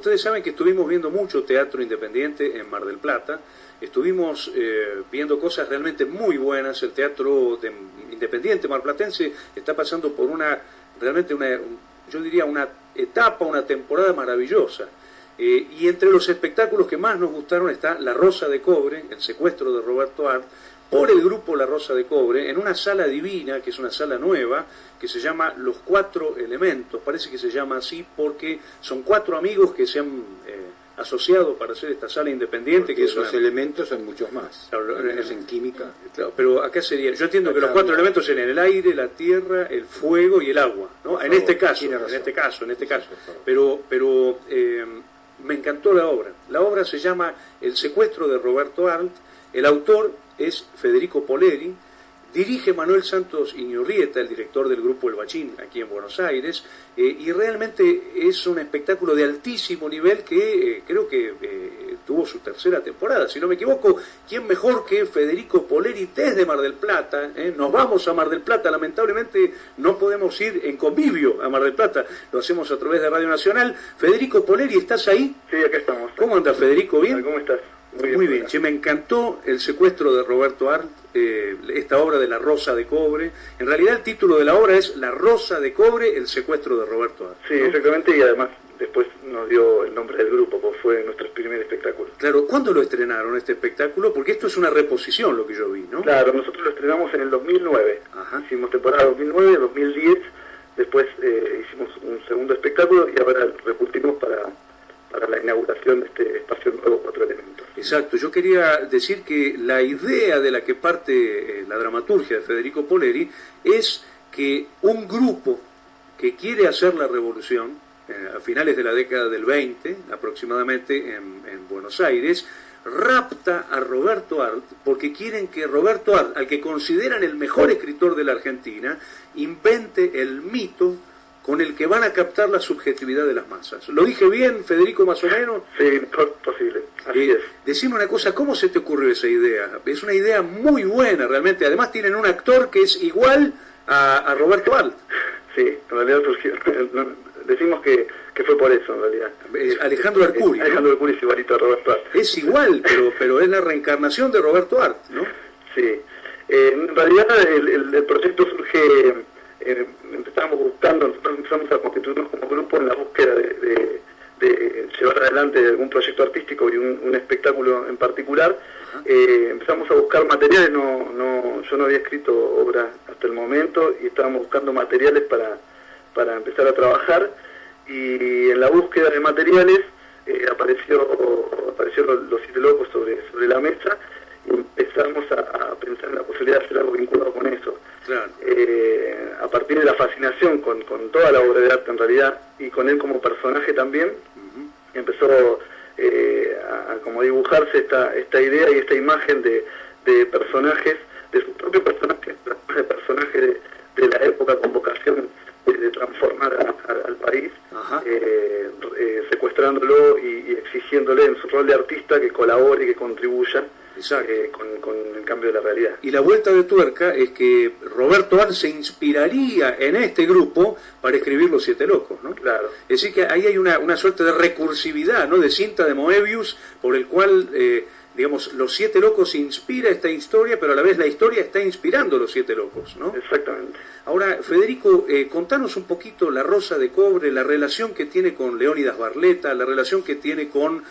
ustedes saben que estuvimos viendo mucho teatro independiente en Mar del Plata. Estuvimos viendo cosas realmente muy buenas. El teatro independiente marplatense está pasando por yo diría una etapa, una temporada maravillosa. Y entre los espectáculos que más nos gustaron está La Rosa de Cobre, el secuestro de Roberto Arlt, por el grupo La Rosa de Cobre, en una sala divina, que es una sala nueva, que se llama Los Cuatro Elementos. Parece que se llama así porque son 4 amigos que se han asociado para hacer esta sala independiente. Que los elementos son muchos más, claro, en química. Claro, pero acá sería, yo entiendo que los 4 elementos serían el aire, la tierra, el fuego y el agua, ¿no? En este caso. Pero me encantó la obra. La obra se llama El secuestro de Roberto Arlt. El autor es Federico Poleri, dirige Manuel Santos Iñurrieta, el director del grupo El Bachín, aquí en Buenos Aires, y realmente es un espectáculo de altísimo nivel que creo que tuvo su 3ª temporada, si no me equivoco. ¿Quién mejor que Federico Poleri desde Mar del Plata? Nos vamos a Mar del Plata, lamentablemente no podemos ir en convivio a Mar del Plata, lo hacemos a través de Radio Nacional. Federico Poleri, ¿estás ahí? Sí, acá estamos. ¿Cómo anda, Federico? ¿Bien? ¿Cómo estás? Muy bien. Che, me encantó El secuestro de Roberto Arlt, esta obra de La Rosa de Cobre. En realidad el título de la obra es La Rosa de Cobre, el secuestro de Roberto Arlt, Sí, ¿no? exactamente, y además después nos dio el nombre del grupo, porque fue nuestro primer espectáculo. Claro, ¿cuándo lo estrenaron este espectáculo? Porque esto es una reposición, lo que yo vi, ¿no? Claro, nosotros lo estrenamos en el 2009. Ajá. Hicimos temporada 2009, 2010, después hicimos un segundo espectáculo y ahora repusimos para la inauguración de este espacio nuevo, 4 elementos. Exacto, yo quería decir que la idea de la que parte la dramaturgia de Federico Poleri es que un grupo que quiere hacer la revolución, a finales de la década del 20 aproximadamente en Buenos Aires, rapta a Roberto Arlt porque quieren que Roberto Arlt, al que consideran el mejor escritor de la Argentina, invente el mito con el que van a captar la subjetividad de las masas. ¿Lo dije bien, Federico, más o menos? Sí, posible, así es. Decime una cosa, ¿cómo se te ocurrió esa idea? Es una idea muy buena, realmente. Además tienen un actor que es igual a Roberto Arlt. Sí, en realidad surgió, decimos que fue por eso, en realidad. Alejandro Arcuri, ¿no? Alejandro Arcuri es igualito a Roberto Arlt. Es igual, pero es la reencarnación de Roberto Arlt, ¿no? Sí. En realidad el proyecto surge... nosotros empezamos a constituirnos como grupo en la búsqueda de llevar adelante algún proyecto artístico y un espectáculo en particular. Empezamos a buscar materiales, yo no había escrito obras hasta el momento y estábamos buscando materiales para empezar a trabajar, y en la búsqueda de materiales aparecieron los 7 locos sobre la mesa, y empezamos a pensar en la posibilidad de hacer algo vinculado con eso. Claro. A partir de la fascinación con toda la obra de arte en realidad, y con él como personaje también, empezó a como dibujarse esta idea y esta imagen de personajes, de su propio personaje, de personajes de la época, con vocación de transformar al país, secuestrándolo y exigiéndole en su rol de artista que colabore y que contribuya con el cambio de la realidad. Y la vuelta de tuerca es que Roberto Arlt se inspiraría en este grupo para escribir Los 7 locos, ¿no? Claro. Es decir, que ahí hay una suerte de recursividad, ¿no? De cinta de Moebius, por el cual, digamos, Los 7 locos inspira esta historia, pero a la vez la historia está inspirando Los 7 locos, ¿no? Exactamente. Ahora, Federico, contanos un poquito La Rosa de Cobre, la relación que tiene con Leónidas Barletta, la relación que tiene con,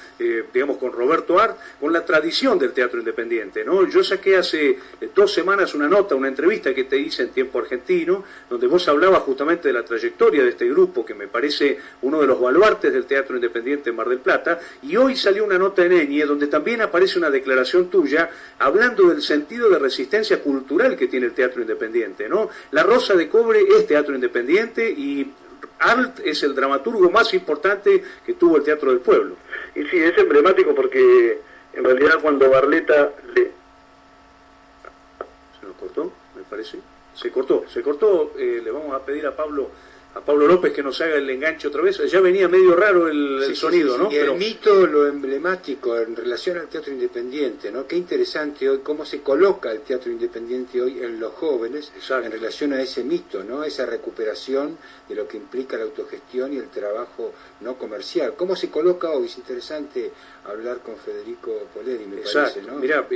digamos, con Roberto Arlt, con la tradición del teatro independiente, ¿no? Yo saqué hace 2 semanas una entrevista que te hice en Tiempo Argentino, donde vos hablabas justamente de la trayectoria de este grupo, que me parece uno de los baluartes del teatro independiente en Mar del Plata, y hoy salió una nota en Eñe, donde también aparece una declaración tuya, hablando del sentido de resistencia cultural que tiene el teatro independiente, ¿no? La Rosa de Cobre es teatro independiente y Arlt es el dramaturgo más importante que tuvo el Teatro del Pueblo. Y sí, es emblemático porque en realidad cuando Barletta ¿Se nos cortó? Me parece. Se cortó. Le vamos a pedir a Pablo a Pablo López que nos haga el enganche otra vez. Ya venía medio raro el sonido, ¿no? Y el mito, lo emblemático en relación al teatro independiente, ¿no? Qué interesante hoy cómo se coloca el teatro independiente hoy en los jóvenes. Exacto. En relación a ese mito, ¿no? Esa recuperación de lo que implica la autogestión y el trabajo no comercial. ¿Cómo se coloca hoy? Es interesante hablar con Federico Poleri, me parece, ¿no? Mirá,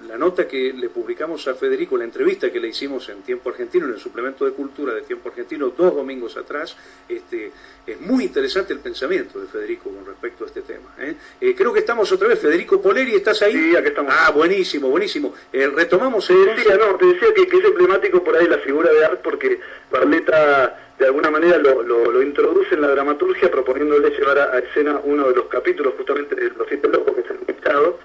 la nota que le publicamos a Federico, la entrevista que le hicimos en Tiempo Argentino, en el suplemento de cultura de Tiempo Argentino, 2 domingos atrás, es muy interesante el pensamiento de Federico con respecto a este tema. Creo que estamos otra vez. Federico Poleri, ¿estás ahí? Sí, aquí estamos. Ah, buenísimo, buenísimo. Retomamos te decía que es emblemático por ahí la figura de Art, porque Barletta de alguna manera lo introduce en la dramaturgia, proponiéndole llevar a escena uno de los capítulos justamente de Los Siete Locos, que es el invitado.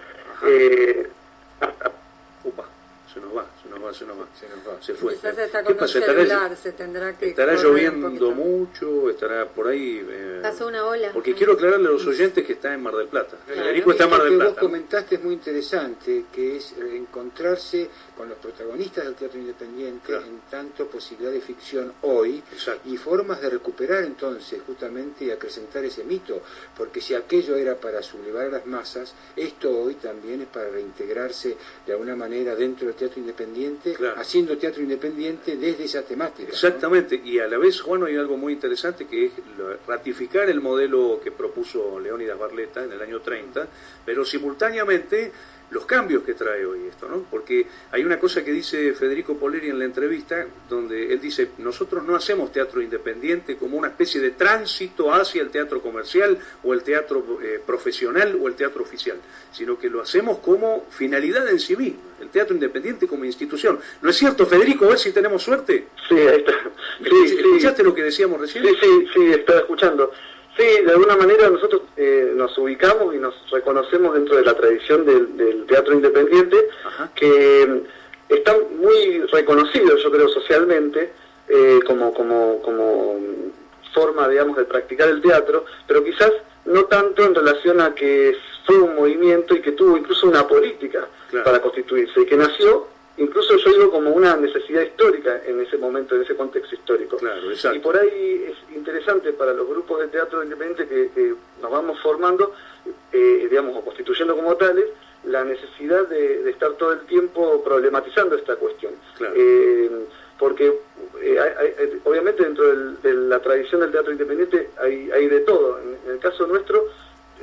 Se fue. Quizás está con un celular, se tendrá que... Estará lloviendo mucho, estará por ahí... pasó una ola. Porque quiero aclararle a los oyentes que está en Mar del Plata. Federico está en Mar del Plata. Lo que vos comentaste es muy interesante, que es encontrarse con los protagonistas del teatro independiente, en tanto posibilidad de ficción hoy. Exacto. Y formas de recuperar entonces justamente y acrecentar ese mito, porque si aquello era para sublevar a las masas, esto hoy también es para reintegrarse de alguna manera dentro del teatro independiente, haciendo teatro independiente desde esa temática. Exactamente, ¿no? Y a la vez, Juan, hay algo muy interesante que es ratificar el modelo que propuso Leónidas Barletta en el año 30, pero simultáneamente los cambios que trae hoy esto, ¿no? Porque hay una cosa que dice Federico Poleri en la entrevista, donde él dice, nosotros no hacemos teatro independiente como una especie de tránsito hacia el teatro comercial o el teatro profesional o el teatro oficial, sino que lo hacemos como finalidad en sí misma, el teatro independiente como institución. ¿No es cierto, Federico? A ver si tenemos suerte. Sí, ahí está. ¿Escuchaste lo que decíamos recién? Sí, estaba escuchando. Sí, de alguna manera nosotros nos ubicamos y nos reconocemos dentro de la tradición del teatro independiente, que está muy reconocido, yo creo, socialmente, como forma, digamos, de practicar el teatro, pero quizás no tanto en relación a que fue un movimiento y que tuvo incluso una política para constituirse, y que nació, incluso yo digo, como una necesidad histórica en ese momento, en ese contexto histórico. Claro, exacto. Y por ahí es interesante para los grupos de teatro independiente que nos vamos formando, digamos, o constituyendo como tales, la necesidad de estar todo el tiempo problematizando esta cuestión. Claro. Porque obviamente dentro de la tradición del teatro independiente hay de todo. En el caso nuestro,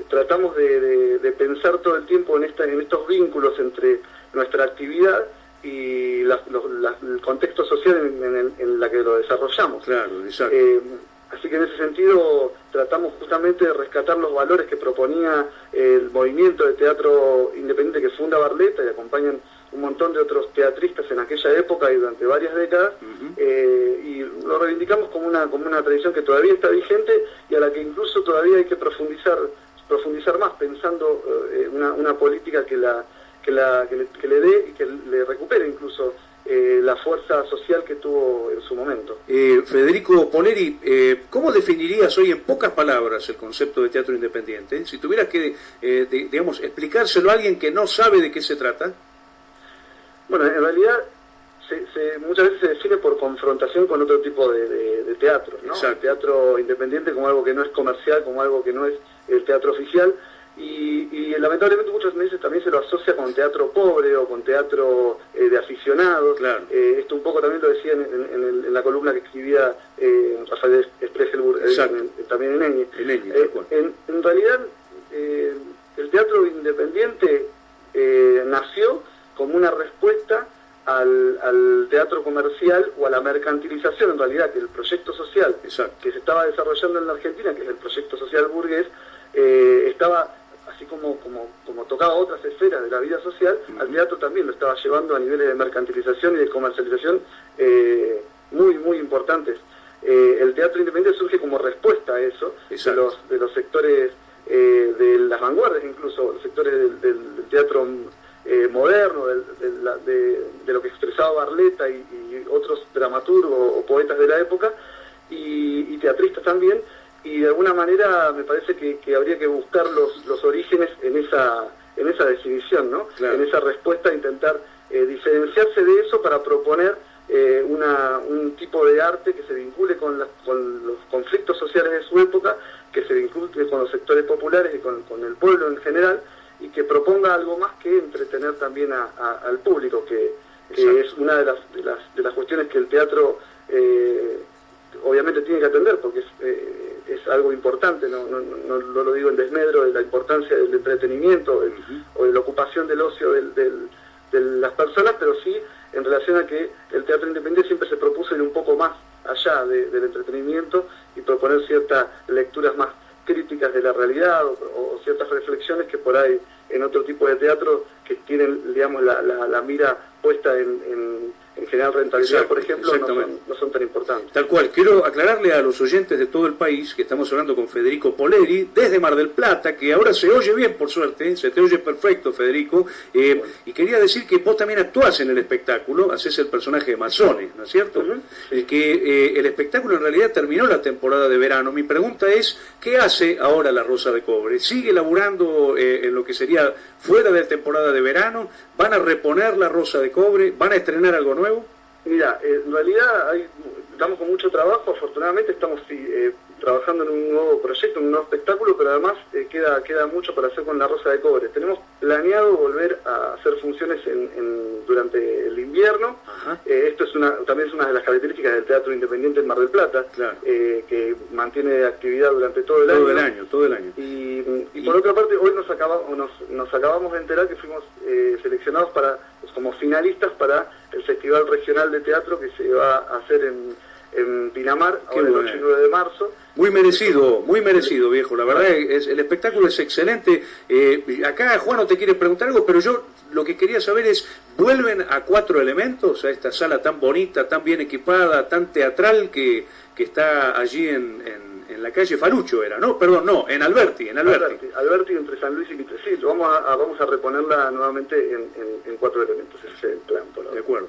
tratamos de pensar todo el tiempo en estos vínculos entre nuestra actividad y el contexto social en la que lo desarrollamos. Claro, exacto. Así que en ese sentido tratamos justamente de rescatar los valores que proponía el movimiento de teatro independiente que funda Barletta y acompañan un montón de otros teatristas en aquella época y durante varias décadas, y lo reivindicamos como una tradición que todavía está vigente y a la que incluso todavía hay que profundizar más, pensando una política que le dé y que le recupere incluso la fuerza social que tuvo en su momento. Federico Poleri, ¿cómo definirías hoy en pocas palabras el concepto de teatro independiente? Si tuvieras que, digamos, explicárselo a alguien que no sabe de qué se trata. Bueno, en realidad muchas veces se define por confrontación con otro tipo de teatro, ¿no? El teatro independiente como algo que no es comercial, como algo que no es el teatro oficial, y lamentablemente muchas veces también se lo asocia con teatro pobre o con teatro de aficionados. Claro. Esto un poco también lo decía en la columna que escribía Rafael Spregelburg, también en Eñe. En realidad el teatro independiente nació como una respuesta al teatro comercial o a la mercantilización, en realidad, que el proyecto social que se estaba desarrollando en la Argentina, que es el proyecto social burgués, estaba, así como tocaba otras esferas de la vida social, al teatro también lo estaba llevando a niveles de mercantilización y de comercialización muy, muy importantes. El teatro independiente surge como respuesta a eso, de los sectores de las vanguardias, incluso los sectores del teatro moderno, de lo que expresaba Barletta y otros dramaturgos o poetas de la época, y teatristas también, y de alguna manera me parece que habría que buscar los orígenes en esa definición, ¿no? Claro. En esa respuesta, intentar diferenciarse de eso para proponer un tipo de arte que se vincule con los conflictos sociales de su época, que se vincule con los sectores populares y con el pueblo en general, y que proponga algo más que entretener también al público, que es una de las cuestiones que el teatro obviamente tiene que atender, porque es algo importante, no lo digo en desmedro de la importancia del entretenimiento o de la ocupación del ocio de las personas, pero sí en relación a que el teatro independiente siempre se propuso ir un poco más allá del entretenimiento y proponer ciertas lecturas más críticas de la realidad o ciertas reflexiones que por ahí en otro tipo de teatro que tienen, digamos, la mira puesta en generar rentabilidad. Exacto, por ejemplo, no son tan importantes. Tal cual. Quiero aclararle a los oyentes de todo el país que estamos hablando con Federico Poleri desde Mar del Plata, que ahora se oye bien, por suerte, se te oye perfecto, Federico, y quería decir que vos también actuás en el espectáculo, haces el personaje de Mazzone, ¿no es cierto? Que el espectáculo en realidad terminó la temporada de verano. Mi pregunta es, ¿qué hace ahora La Rosa de Cobre? ¿Sigue laburando en lo que sería fuera de temporada de verano? ¿Van a reponer La Rosa de Cobre? ¿Van a estrenar algo nuevo? Mira, en realidad estamos con mucho trabajo, afortunadamente estamos trabajando en un nuevo proyecto, en un nuevo espectáculo, pero además queda mucho para hacer con La Rosa de Cobre. Tenemos planeado volver a hacer funciones durante el invierno. Esto también es una de las características del teatro independiente en Mar del Plata, claro. Que mantiene actividad durante todo el año. Todo el año. Y por otra parte, hoy nos acabamos de enterar que fuimos seleccionados como finalistas para el Festival Regional de Teatro que se va a hacer en Pinamar, ahora el 8 y 9 de marzo. Muy merecido, viejo. La verdad, el espectáculo es excelente. Acá Juan no te quiere preguntar algo, pero yo lo que quería saber es, ¿vuelven a 4 elementos a esta sala tan bonita, tan bien equipada, tan teatral que está allí en la calle Falucho era, ¿no? Perdón, no, en Alberti. Alberti entre San Luis y Mitresil. Vamos a reponerla nuevamente en 4 elementos. Ese es el plan. De acuerdo.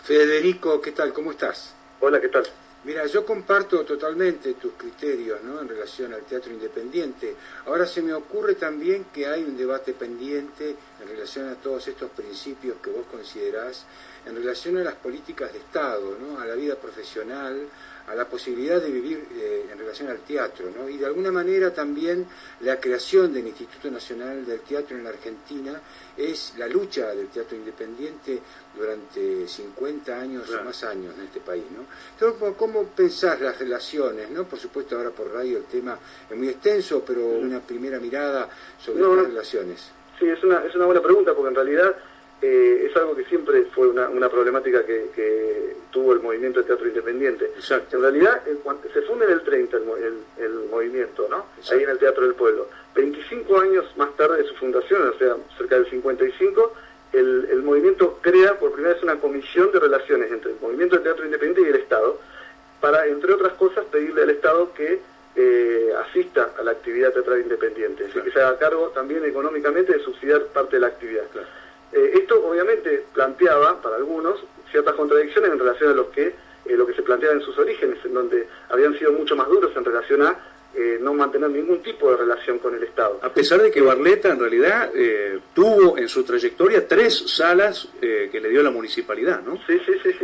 Federico, ¿qué tal? ¿Cómo estás? Hola, ¿qué tal? Mira, yo comparto totalmente tus criterios, ¿no?, en relación al teatro independiente. Ahora se me ocurre también que hay un debate pendiente en relación a todos estos principios que vos considerás, en relación a las políticas de Estado, ¿no?, a la vida profesional, a la posibilidad de vivir en relación al teatro, ¿no? Y de alguna manera también la creación del Instituto Nacional del Teatro en la Argentina es la lucha del teatro independiente durante 50 años o más años en este país, ¿no? Entonces, ¿cómo pensás las relaciones, ¿no? Por supuesto, ahora por radio el tema es muy extenso, pero una primera mirada sobre las relaciones. Sí, es una buena pregunta, porque en realidad es algo que siempre fue una problemática que tuvo el movimiento de teatro independiente. Exacto. En realidad, se funda en el 30 el movimiento, ¿no? Exacto. Ahí en el Teatro del Pueblo. 25 años más tarde de su fundación, o sea, cerca del 55, el movimiento crea por primera vez una comisión de relaciones entre el movimiento de teatro independiente y el Estado, para, entre otras cosas, pedirle al Estado que asista a la actividad teatral independiente, claro. Que se haga cargo también económicamente de subsidiar parte de la actividad. Claro. Esto obviamente planteaba para algunos ciertas contradicciones en relación a lo que se planteaba en sus orígenes, en donde habían sido mucho más duros en relación a no mantener ningún tipo de relación con el Estado. A pesar de que Barletta en realidad tuvo en su trayectoria 3 salas que le dio la municipalidad, ¿no? Sí.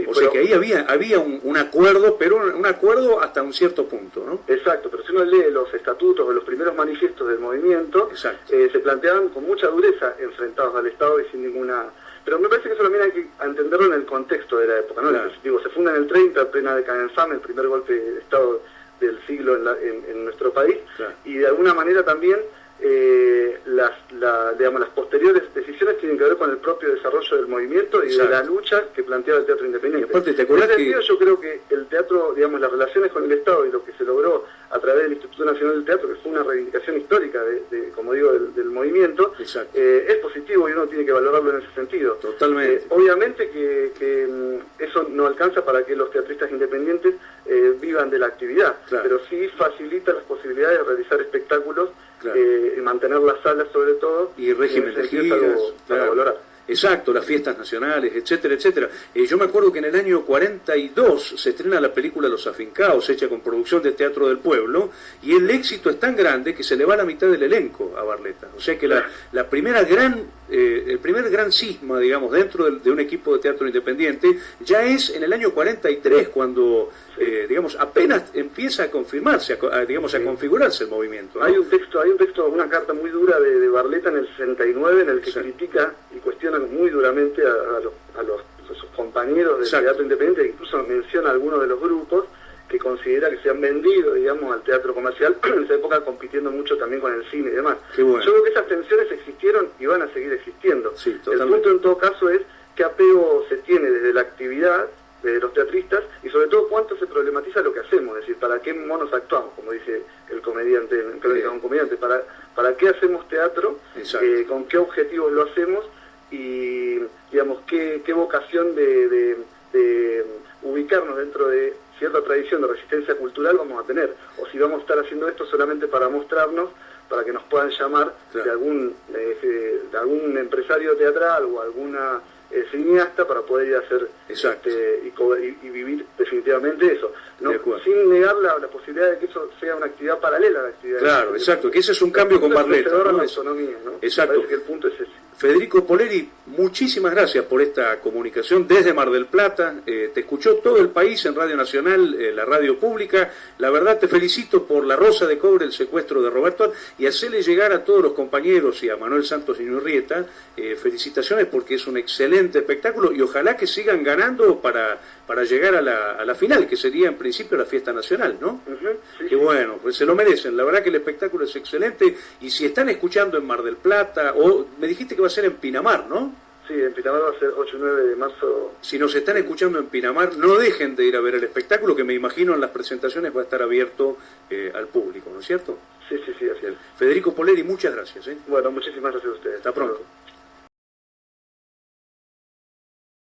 O sea que ahí había un acuerdo, pero un acuerdo hasta un cierto punto, ¿no? Exacto, pero si uno lee los estatutos o los primeros manifiestos del movimiento, se planteaban con mucha dureza enfrentados al Estado y sin ninguna... Pero me parece que eso también hay que entenderlo en el contexto de la época, ¿no? Claro. Digo, se funda en el 30, en plena década de infame, el primer golpe de Estado del siglo en nuestro país, claro. Y de alguna manera también las posteriores decisiones tienen que ver con el propio desarrollo del movimiento y de la lucha que planteaba el teatro independiente. Aparte, ¿te acuerdas en ese sentido, yo creo que el teatro, digamos, las relaciones con el Estado y lo que se logró a través del Instituto Nacional del Teatro, que fue una reivindicación histórica como digo, del movimiento, es positivo y uno tiene que valorarlo en ese sentido. Totalmente. Obviamente que eso no alcanza para que los teatristas independientes vivan de la actividad, claro. Pero sí facilita las posibilidades de realizar espectáculos, claro. Y mantener las salas sobre todo, y régimen de giras, para valorar. Exacto, las fiestas nacionales, etcétera, etcétera. Yo me acuerdo que en el año 42 se estrena la película Los Afincados, hecha con producción de Teatro del Pueblo, y el éxito es tan grande que se le va la mitad del elenco a Barletta. O sea que el primer gran cisma, digamos, dentro de un equipo de teatro independiente, ya es en el año 43, cuando, digamos, apenas empieza a confirmarse, a configurarse el movimiento, ¿no? Hay un texto, una carta muy dura de Barletta en el 69, en el que critica y cuestiona muy duramente a sus compañeros del teatro independiente, e incluso menciona a algunos de los grupos que considera que se han vendido, digamos, al teatro comercial en esa época, compitiendo mucho también con el cine y demás. Bueno. Yo creo que esas tensiones existieron y van a seguir existiendo. Sí, el punto en todo caso es qué apego se tiene desde la actividad de los teatristas y sobre todo cuánto se problematiza lo que hacemos, es decir, para qué monos actuamos, como dice el comediante, para qué hacemos teatro, con qué objetivos lo hacemos y, digamos, qué vocación de ubicarnos dentro de cierta tradición de resistencia cultural vamos a tener, o si vamos a estar haciendo esto solamente para mostrarnos, para que nos puedan llamar de algún empresario teatral o alguna cineasta para poder ir a hacer y vivir definitivamente eso, ¿no? Sin negar la posibilidad de que eso sea una actividad paralela a la actividad. Claro, exacto, que ese es un cambio con Barletta, ¿no? La autonomía, ¿no? Exacto. Parece que el punto es ese. Federico Poleri, muchísimas gracias por esta comunicación desde Mar del Plata. Te escuchó todo el país en Radio Nacional, la radio pública. La verdad te felicito por La Rosa de Cobre, el secuestro de Roberto, y hacerle llegar a todos los compañeros y a Manuel Santos Inurrieta felicitaciones, porque es un excelente espectáculo y ojalá que sigan ganando para llegar a la final, que sería en principio la fiesta nacional, ¿no? Que bueno, pues se lo merecen. La verdad que el espectáculo es excelente, y si están escuchando en Mar del Plata, o me dijiste que va a ser en Pinamar, ¿no? Sí, en Pinamar va a ser 8 y 9 de marzo. Si nos están escuchando en Pinamar, no dejen de ir a ver el espectáculo, que me imagino en las presentaciones va a estar abierto al público, ¿no es cierto? Sí, así es. Federico Poleri, muchas gracias. Bueno, muchísimas gracias a ustedes. Hasta pronto.